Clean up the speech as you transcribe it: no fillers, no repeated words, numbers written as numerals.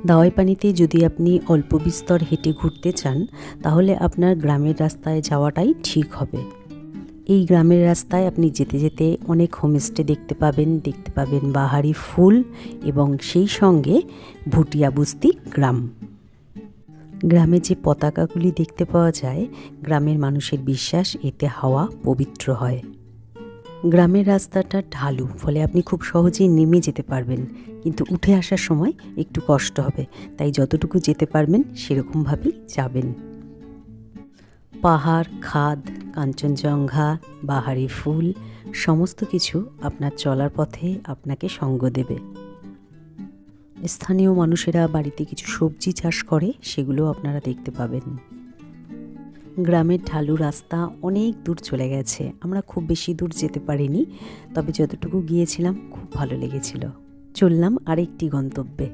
দাওয়াই পানিতে যদি আপনি অল্প বিস্তর হেঁটে ঘুরতে চান, তাহলে আপনার গ্রামের রাস্তায় যাওয়াটাই ঠিক হবে। এই গ্রামের রাস্তায় আপনি যেতে যেতে অনেক হোমস্টে দেখতে পাবেন বাহারি ফুল এবং সেই সঙ্গে ভুটিয়া বস্তি গ্রাম। গ্রামে যে পতাকাগুলি দেখতে পাওয়া যায়, গ্রামের মানুষের বিশ্বাস এতে হাওয়া পবিত্র হয়। গ্রামের রাস্তাটা ঢালু, ফলে আপনি খুব সহজেই নেমে যেতে পারবেন, কিন্তু উঠে আসার সময় একটু কষ্ট হবে, তাই যতটুকু যেতে পারবেন সেরকমভাবেই যাবেন। পাহাড়, খাদ, কাঞ্চনজঙ্ঘা, বাহারি ফুল সমস্ত কিছু আপনার চলার পথে আপনাকে সঙ্গ দেবে। স্থানীয় মানুষেরা বাড়িতে কিছু সবজি চাষ করে, সেগুলো আপনারা দেখতে পাবেন। গ্রামের ঢালু রাস্তা অনেক দূর চলে গেছে, আমরা খুব বেশি দূর যেতে পারিনি, তবে যতটুকু গিয়েছিলাম খুব ভালো লেগেছিল। চললাম আরেকটি গন্তব্যে।